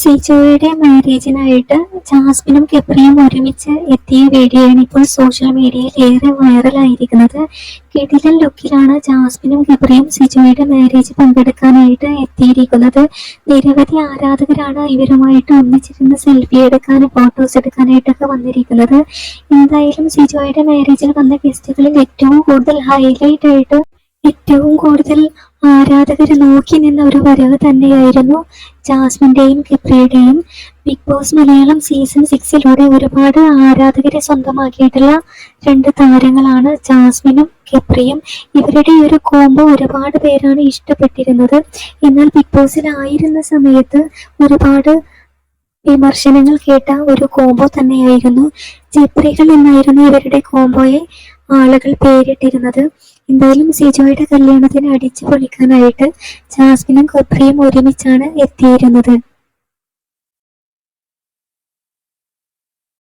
സിജോയുടെ മാരേജിനായിട്ട് ജാസ്മിനും ഗബ്രിയും ഒരുമിച്ച് എത്തിയ വീഡിയോയാണ് ഇപ്പോൾ സോഷ്യൽ മീഡിയയിൽ ഏറെ വൈറലായിരിക്കുന്നത്. കിടിലൻ ലുക്കിലാണ് ജാസ്മിനും ഗബ്രിയും സിജോയുടെ മാരേജ് പങ്കെടുക്കാനായിട്ട് എത്തിയിരിക്കുന്നത്. നിരവധി ആരാധകരാണ് ഇവരുമായിട്ട് ഒന്നിച്ചിരുന്ന് സെൽഫി എടുക്കാനും ഫോട്ടോസ് എടുക്കാനായിട്ടൊക്കെ വന്നിരിക്കുന്നത്. എന്തായാലും സിജോയുടെ മാരേജിൽ വന്ന ഗസ്റ്റുകളിൽ ഏറ്റവും കൂടുതൽ ആരാധകർ നോക്കി നിന്ന ഒരു വരവ് തന്നെയായിരുന്നു ജാസ്മിന്റെയും ഗബ്രിയുടെയും. ബിഗ് ബോസ് മലയാളം സീസൺ 6 ഒരുപാട് ആരാധകരെ സ്വന്തമാക്കിയിട്ടുള്ള രണ്ട് താരങ്ങളാണ് ജാസ്മിനും ഗബ്രിയും. ഇവരുടെ ഒരു കോംബോ ഒരുപാട് പേരാണ് ഇഷ്ടപ്പെട്ടിരുന്നത്. എന്നാൽ ബിഗ് ബോസിലായിരുന്ന സമയത്ത് ഒരുപാട് വിമർശനങ്ങൾ കേട്ട ഒരു കോംബോ തന്നെയായിരുന്നു. ജിബ്രികൾ എന്നായിരുന്നു ഇവരുടെ കോംബോയെ ആളുകൾ പേരിട്ടിരുന്നത്. എന്തായാലും സിജോയുടെ കല്യാണത്തിന് അടിച്ചു പൊളിക്കാനായിട്ട് ജാസ്മിനും ഗബ്രിയും ഒരുമിച്ചാണ് എത്തിയിരുന്നത്.